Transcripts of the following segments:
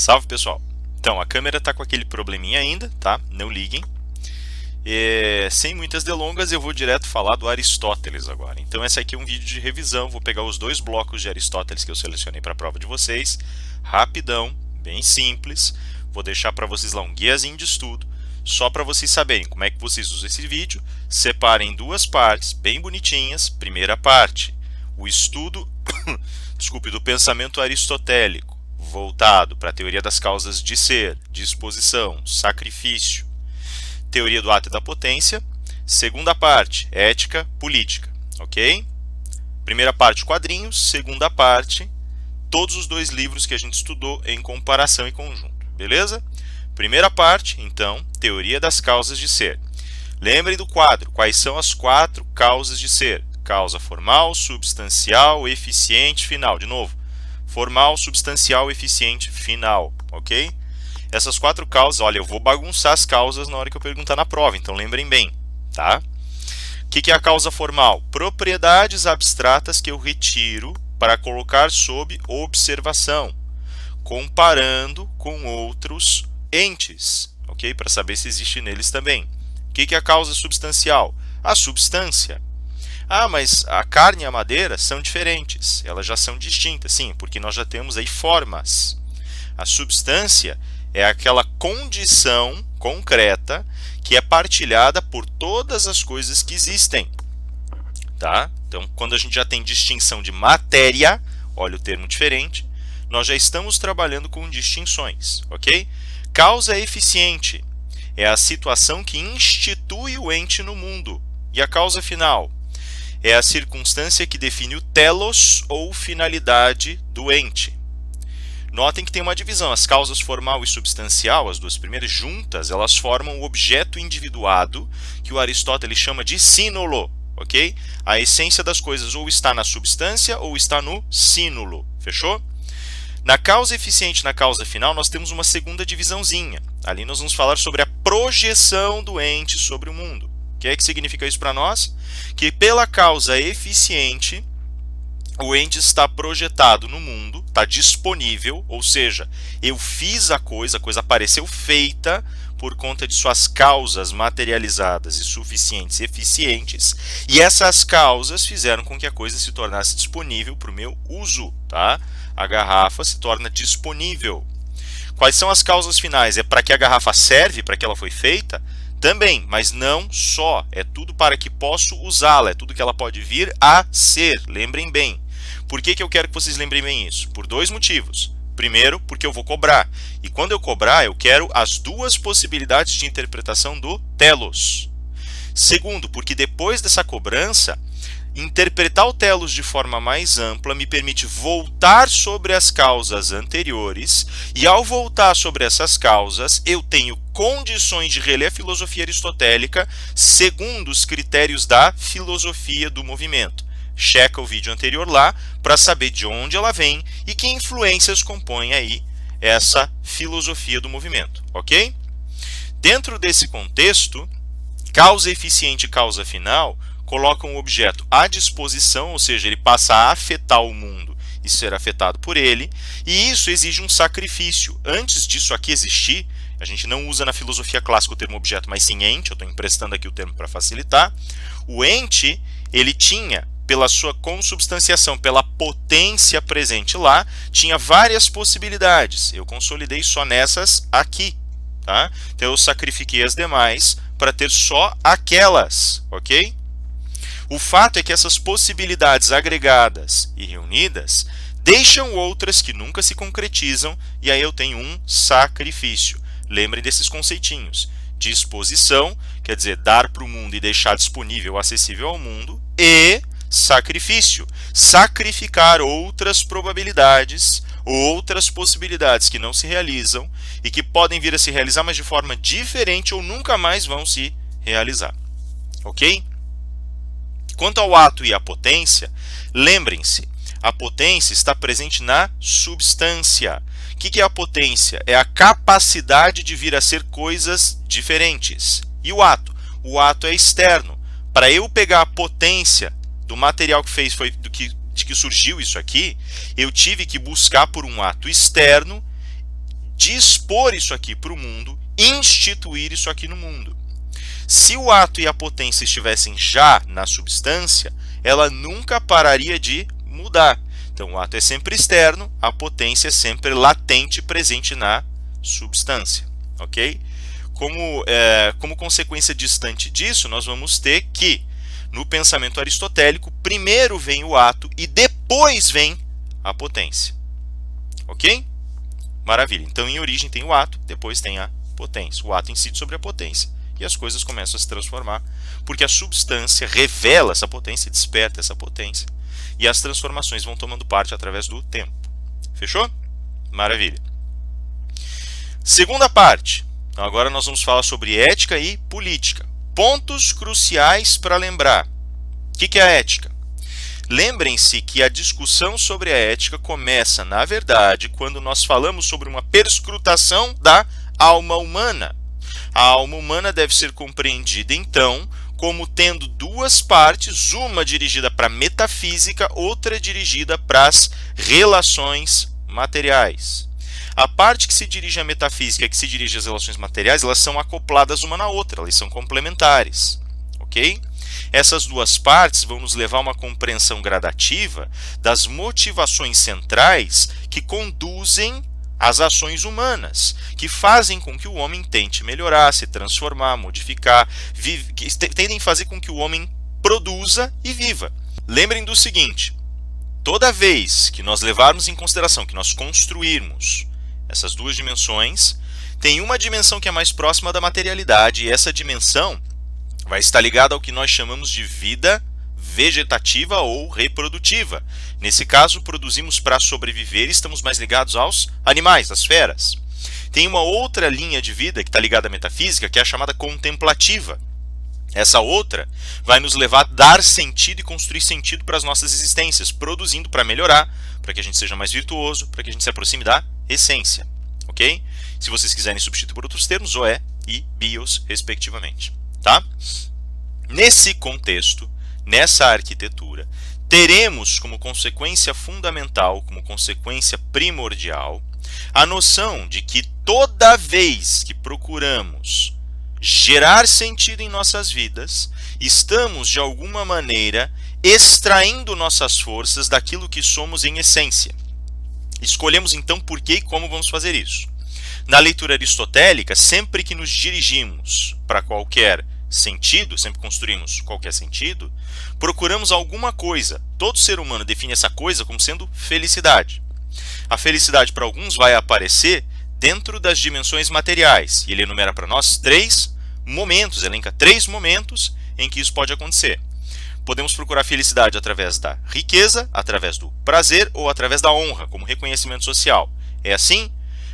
Salve, pessoal! Então, a câmera está com aquele probleminha ainda, tá? Não liguem. Sem muitas delongas, eu vou direto falar do Aristóteles agora. Então, esse aqui é um vídeo de revisão. Vou pegar os dois blocos de Aristóteles que eu selecionei para a prova de vocês. Rapidão, bem simples. Vou deixar para vocês lá um guiazinho de estudo, só para vocês saberem como é que vocês usam esse vídeo. Separem em duas partes, bem bonitinhas. Primeira parte, o estudo desculpe, do pensamento aristotélico, voltado para a teoria das causas de ser, disposição, sacrifício, teoria do ato e da potência. Segunda parte, ética política, ok? Primeira parte, quadrinhos. Segunda parte, todos os dois livros que a gente estudou em comparação e conjunto, beleza? Primeira parte, então, teoria das causas de ser. Lembrem do quadro, quais são as 4 causas de ser? Causa formal, substancial, eficiente, final. De novo, formal, substancial, eficiente, final, ok? Essas 4 causas, olha, eu vou bagunçar as causas na hora que eu perguntar na prova, então lembrem bem, tá? O que é a causa formal? Propriedades abstratas que eu retiro para colocar sob observação, comparando com outros entes, ok? Para saber se existe neles também. O que é a causa substancial? A substância. Ah, mas a carne e a madeira são diferentes, elas já são distintas, sim, porque nós já temos aí formas. A substância é aquela condição concreta que é partilhada por todas as coisas que existem, tá? Então, quando a gente já tem distinção de matéria, olha o termo diferente, nós já estamos trabalhando com distinções, ok? Causa eficiente é a situação que institui o ente no mundo. E a causa final é a circunstância que define o telos ou finalidade do ente. Notem que tem uma divisão. As causas formal e substancial, as duas primeiras juntas, elas formam o objeto individuado, que o Aristóteles chama de sínolo, ok? A essência das coisas ou está na substância ou está no sínulo, fechou? Na causa eficiente e na causa final, nós temos uma segunda divisãozinha. Ali nós vamos falar sobre a projeção do ente sobre o mundo. O que é que significa isso para nós? Que pela causa eficiente, o ente está projetado no mundo, está disponível, ou seja, eu fiz a coisa apareceu feita por conta de suas causas materializadas e suficientes e eficientes, e essas causas fizeram com que a coisa se tornasse disponível para o meu uso, tá? A garrafa se torna disponível. Quais são as causas finais? É para que a garrafa serve, para que ela foi feita? Também, mas não só. É tudo para que posso usá-la, é tudo que ela pode vir a ser. Lembrem bem. Por que eu quero que vocês lembrem bem isso? Por 2 motivos. Primeiro, porque eu vou cobrar. E quando eu cobrar, eu quero as 2 possibilidades de interpretação do telos. Segundo, porque depois dessa cobrança, interpretar o telos de forma mais ampla me permite voltar sobre as causas anteriores, e ao voltar sobre essas causas, eu tenho condições de reler a filosofia aristotélica segundo os critérios da filosofia do movimento. Checa o vídeo anterior lá para saber de onde ela vem e que influências compõem aí essa filosofia do movimento, ok? Dentro desse contexto, causa eficiente e causa final colocam o objeto à disposição, ou seja, ele passa a afetar o mundo e ser afetado por ele, e isso exige um sacrifício. Antes disso aqui existir, a gente não usa na filosofia clássica o termo objeto, mas sim ente, eu estou emprestando aqui o termo para facilitar. O ente, ele tinha, pela sua consubstanciação, pela potência presente lá, tinha várias possibilidades. Eu consolidei só nessas aqui, tá? Então eu sacrifiquei as demais para ter só aquelas, ok? O fato é que essas possibilidades agregadas e reunidas deixam outras que nunca se concretizam, e aí eu tenho um sacrifício. Lembrem desses conceitinhos. Disposição, quer dizer, dar para o mundo e deixar disponível, acessível ao mundo, e sacrifício, sacrificar outras probabilidades, outras possibilidades que não se realizam e que podem vir a se realizar, mas de forma diferente ou nunca mais vão se realizar. Ok? Quanto ao ato e à potência, lembrem-se, a potência está presente na substância. O que é a potência? É a capacidade de vir a ser coisas diferentes. E o ato? O ato é externo. Para eu pegar a potência do material que fez, de que surgiu isso aqui, eu tive que buscar por um ato externo de expor isso aqui para o mundo, instituir isso aqui no mundo. Se o ato e a potência estivessem já na substância, ela nunca pararia de mudar. Então o ato é sempre externo, a potência é sempre latente, presente na substância, ok? Como consequência distante disso, nós vamos ter que, no pensamento aristotélico, primeiro vem o ato e depois vem a potência, ok? Maravilha. Então, em origem tem o ato, depois tem a potência. O ato incide sobre a potência e as coisas começam a se transformar, porque a substância revela essa potência, desperta essa potência, e as transformações vão tomando parte através do tempo. Fechou? Maravilha. Segunda parte. Então, agora nós vamos falar sobre ética e política. Pontos cruciais para lembrar. O que é a ética? Lembrem-se que a discussão sobre a ética começa, na verdade, quando nós falamos sobre uma perscrutação da alma humana. A alma humana deve ser compreendida, então, como tendo duas partes, uma dirigida para a metafísica, outra dirigida para as relações materiais. A parte que se dirige à metafísica e que se dirige às relações materiais, elas são acopladas uma na outra, elas são complementares, ok? Essas duas partes vão nos levar a uma compreensão gradativa das motivações centrais que conduzem às ações humanas, que fazem com que o homem tente melhorar, se transformar, modificar, que tendem a fazer com que o homem produza e viva. Lembrem do seguinte, toda vez que nós levarmos em consideração, que nós construirmos essas duas dimensões, tem uma dimensão que é mais próxima da materialidade, e essa dimensão vai estar ligada ao que nós chamamos de vida vegetativa ou reprodutiva. Nesse caso, produzimos para sobreviver e estamos mais ligados aos animais, às feras. Tem uma outra linha de vida que está ligada à metafísica, que é a chamada contemplativa. Essa outra vai nos levar a dar sentido e construir sentido para as nossas existências, produzindo para melhorar, para que a gente seja mais virtuoso, para que a gente se aproxime da essência. Ok? Se vocês quiserem substituir por outros termos, zoé e bios, respectivamente. Tá? Nesse contexto, nessa arquitetura, teremos como consequência fundamental, como consequência primordial, a noção de que toda vez que procuramos gerar sentido em nossas vidas, estamos de alguma maneira extraindo nossas forças daquilo que somos em essência. Escolhemos então por que e como vamos fazer isso. Na leitura aristotélica, sempre que nos dirigimos para qualquer sentido, sempre construímos qualquer sentido, procuramos alguma coisa. Todo ser humano define essa coisa como sendo felicidade. A felicidade para alguns vai aparecer dentro das dimensões materiais, e ele enumera para nós 3 momentos, elenca 3 momentos em que isso pode acontecer. Podemos procurar felicidade através da riqueza, através do prazer ou através da honra, como reconhecimento social. É assim?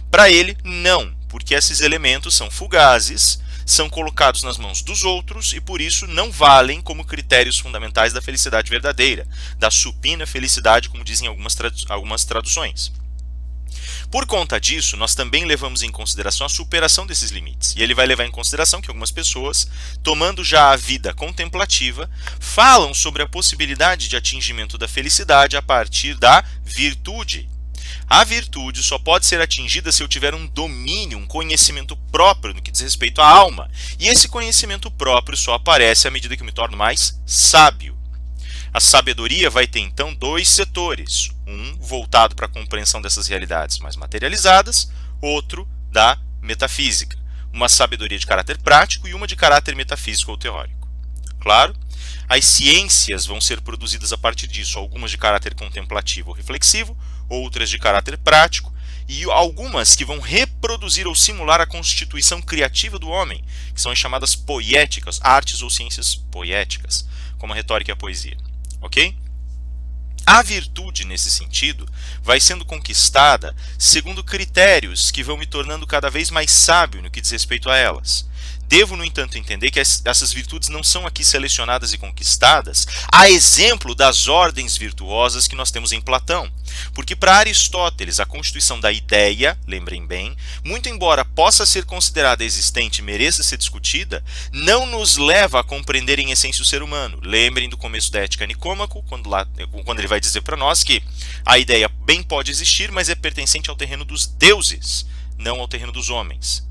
Para ele, não, porque esses elementos são fugazes, são colocados nas mãos dos outros e por isso não valem como critérios fundamentais da felicidade verdadeira, da supina felicidade, como dizem algumas traduções. Por conta disso, nós também levamos em consideração a superação desses limites. E ele vai levar em consideração que algumas pessoas, tomando já a vida contemplativa, falam sobre a possibilidade de atingimento da felicidade a partir da virtude. A virtude só pode ser atingida se eu tiver um domínio, um conhecimento próprio no que diz respeito à alma. E esse conhecimento próprio só aparece à medida que eu me torno mais sábio. A sabedoria vai ter então 2 setores, um voltado para a compreensão dessas realidades mais materializadas, outro da metafísica. Uma sabedoria de caráter prático e uma de caráter metafísico ou teórico. Claro, as ciências vão ser produzidas a partir disso, algumas de caráter contemplativo ou reflexivo, outras de caráter prático, e algumas que vão reproduzir ou simular a constituição criativa do homem, que são as chamadas poéticas, artes ou ciências poéticas, como a retórica e a poesia. Ok? A virtude, nesse sentido, vai sendo conquistada segundo critérios que vão me tornando cada vez mais sábio no que diz respeito a elas. Devo, no entanto, entender que essas virtudes não são aqui selecionadas e conquistadas a exemplo das ordens virtuosas que nós temos em Platão. Porque para Aristóteles, a constituição da ideia, lembrem bem, muito embora possa ser considerada existente e mereça ser discutida, não nos leva a compreender em essência o ser humano. Lembrem do começo da Ética Nicômaco, quando ele vai dizer para nós que a ideia bem pode existir, mas é pertencente ao terreno dos deuses, não ao terreno dos homens.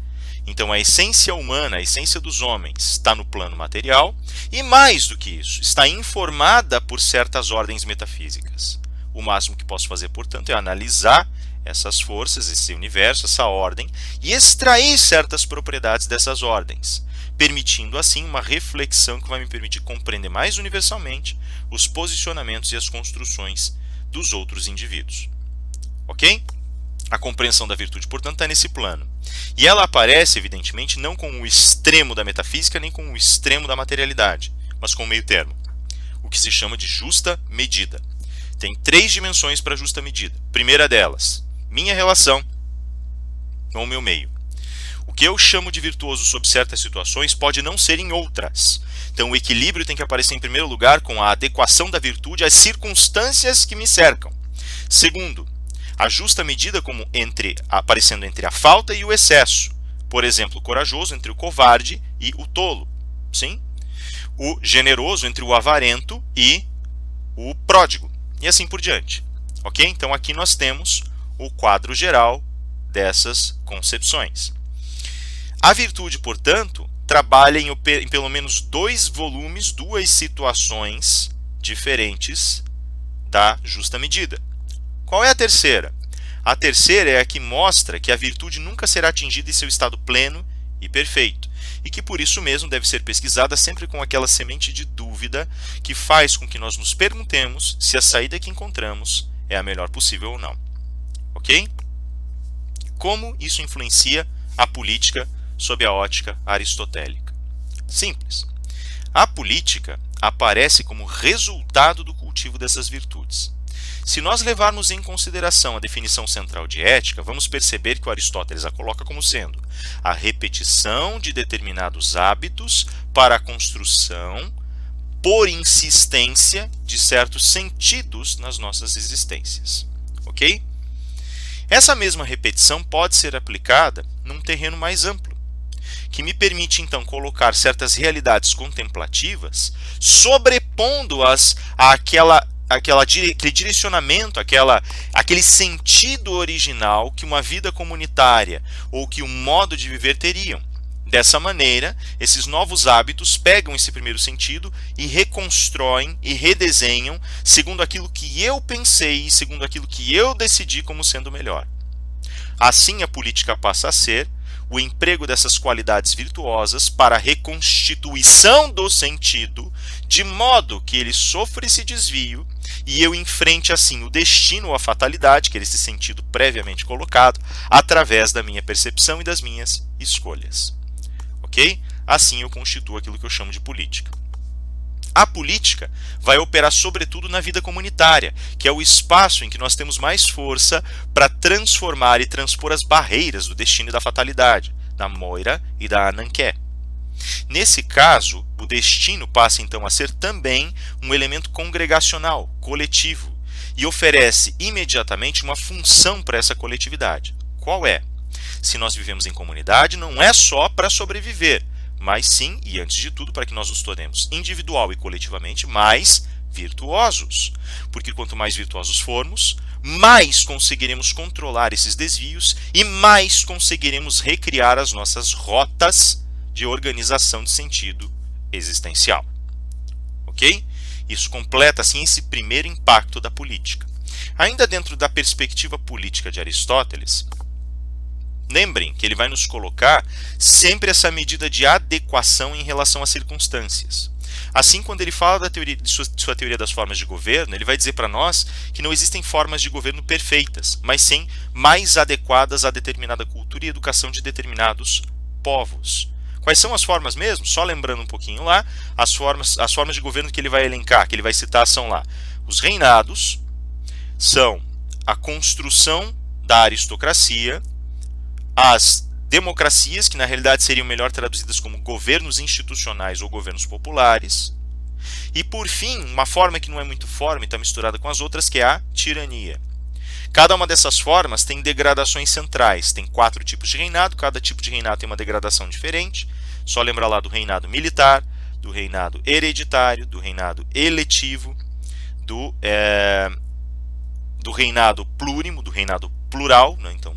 Então a essência humana, a essência dos homens, está no plano material e, mais do que isso, está informada por certas ordens metafísicas. O máximo que posso fazer, portanto, é analisar essas forças, esse universo, essa ordem, e extrair certas propriedades dessas ordens, permitindo assim uma reflexão que vai me permitir compreender mais universalmente os posicionamentos e as construções dos outros indivíduos. Ok? A compreensão da virtude, portanto, está nesse plano. E ela aparece, evidentemente, não com o extremo da metafísica, nem com o extremo da materialidade, mas com o meio termo, o que se chama de justa medida. Tem 3 dimensões para a justa medida. Primeira delas, minha relação com o meu meio. O que eu chamo de virtuoso sob certas situações pode não ser em outras. Então o equilíbrio tem que aparecer em primeiro lugar com a adequação da virtude às circunstâncias que me cercam. Segundo, a justa medida como aparecendo entre a falta e o excesso. Por exemplo, o corajoso entre o covarde e o tolo. Sim? O generoso entre o avarento e o pródigo. E assim por diante. Ok? Então aqui nós temos o quadro geral dessas concepções. A virtude, portanto, trabalha em pelo menos 2 volumes, 2 situações diferentes da justa medida. Qual é a terceira? A terceira é a que mostra que a virtude nunca será atingida em seu estado pleno e perfeito, e que por isso mesmo deve ser pesquisada sempre com aquela semente de dúvida que faz com que nós nos perguntemos se a saída que encontramos é a melhor possível ou não. Ok? Como isso influencia a política sob a ótica aristotélica? Simples. A política aparece como resultado do cultivo dessas virtudes. Se nós levarmos em consideração a definição central de ética, vamos perceber que o Aristóteles a coloca como sendo a repetição de determinados hábitos para a construção, por insistência, de certos sentidos nas nossas existências. Ok? Essa mesma repetição pode ser aplicada num terreno mais amplo, que me permite então colocar certas realidades contemplativas, sobrepondo-as aquele direcionamento, aquele sentido original que uma vida comunitária ou que um modo de viver teriam. Dessa maneira, esses novos hábitos pegam esse primeiro sentido e reconstroem e redesenham segundo aquilo que eu pensei e segundo aquilo que eu decidi como sendo melhor. Assim, a política passa a ser o emprego dessas qualidades virtuosas para a reconstituição do sentido, de modo que ele sofra esse desvio e eu enfrente assim o destino ou a fatalidade, que é esse sentido previamente colocado, através da minha percepção e das minhas escolhas. Ok? Assim eu constituo aquilo que eu chamo de política. A política vai operar sobretudo na vida comunitária, que é o espaço em que nós temos mais força para transformar e transpor as barreiras do destino e da fatalidade, da Moira e da Ananke. Nesse caso, o destino passa então a ser também um elemento congregacional, coletivo, e oferece imediatamente uma função para essa coletividade. Qual é? Se nós vivemos em comunidade, não é só para sobreviver, mas sim, e antes de tudo, para que nós nos tornemos individual e coletivamente mais virtuosos. Porque quanto mais virtuosos formos, mais conseguiremos controlar esses desvios e mais conseguiremos recriar as nossas rotas de organização de sentido existencial. Ok? Isso completa, assim, esse primeiro impacto da política. Ainda dentro da perspectiva política de Aristóteles, lembrem que ele vai nos colocar sempre essa medida de adequação em relação às circunstâncias. Assim, quando ele fala de sua teoria das formas de governo, ele vai dizer para nós que não existem formas de governo perfeitas, mas sim mais adequadas a determinada cultura e educação de determinados povos. Quais são as formas mesmo? Só lembrando um pouquinho lá, as formas de governo que ele vai elencar, que ele vai citar, são lá: os reinados, são a construção da aristocracia, as democracias, que na realidade seriam melhor traduzidas como governos institucionais ou governos populares, e por fim, uma forma que não é muito forma e está misturada com as outras, que é a tirania. Cada uma dessas formas tem degradações centrais, tem 4 tipos de reinado, cada tipo de reinado tem uma degradação diferente. Só lembrar lá do reinado militar, do reinado hereditário, do reinado eletivo, do reinado plurimo, do reinado plural, né? Então,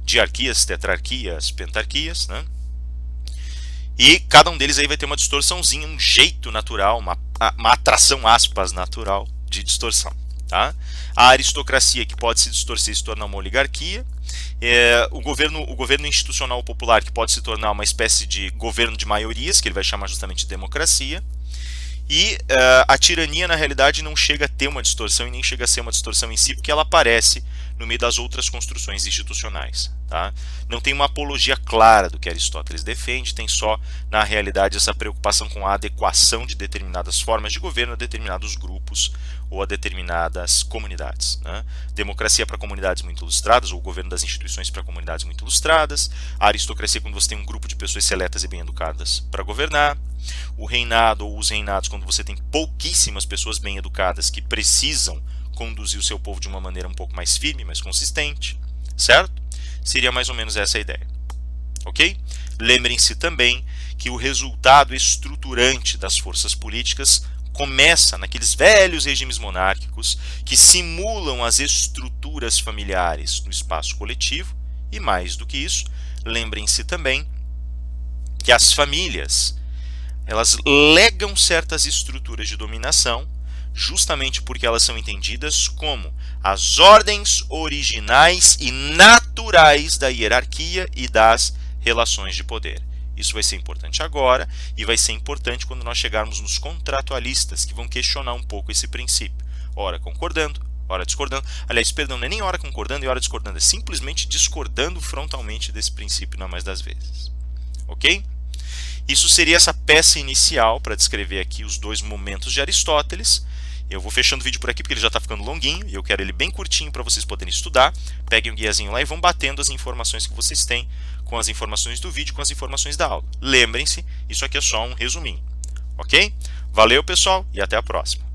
diarquias, tetrarquias, pentarquias, né? E cada um deles aí vai ter uma distorçãozinha, um jeito natural, uma atração, aspas, natural de distorção. Tá? A aristocracia, que pode se distorcer e se tornar uma oligarquia. O governo institucional popular, que pode se tornar uma espécie de governo de maiorias, que ele vai chamar justamente de democracia. E a tirania, na realidade, não chega a ter uma distorção e nem chega a ser uma distorção em si, porque ela aparece no meio das outras construções institucionais. Tá? Não tem uma apologia clara do que Aristóteles defende, tem só, na realidade, essa preocupação com a adequação de determinadas formas de governo a determinados grupos ou a determinadas comunidades. Né? Democracia para comunidades muito ilustradas, ou o governo das instituições para comunidades muito ilustradas. A aristocracia, quando você tem um grupo de pessoas seletas e bem educadas para governar. O reinado ou os reinados, quando você tem pouquíssimas pessoas bem educadas que precisam conduzir o seu povo de uma maneira um pouco mais firme, mais consistente, certo? Seria mais ou menos essa a ideia, ok? Lembrem-se também que o resultado estruturante das forças políticas começa naqueles velhos regimes monárquicos que simulam as estruturas familiares no espaço coletivo e, mais do que isso, lembrem-se também que as famílias elas legam certas estruturas de dominação justamente porque elas são entendidas como as ordens originais e naturais da hierarquia e das relações de poder. Isso vai ser importante agora e vai ser importante quando nós chegarmos nos contratualistas, que vão questionar um pouco esse princípio. Ora concordando, ora discordando. Aliás, perdão, não é nem ora concordando e ora discordando, é simplesmente discordando frontalmente desse princípio na mais das vezes. Ok? Isso seria essa peça inicial para descrever aqui os dois momentos de Aristóteles. Eu vou fechando o vídeo por aqui porque ele já está ficando longuinho e eu quero ele bem curtinho para vocês poderem estudar. Peguem o guiazinho lá e vão batendo as informações que vocês têm com as informações do vídeo, com as informações da aula. Lembrem-se, isso aqui é só um resuminho. Ok? Valeu, pessoal, e até a próxima.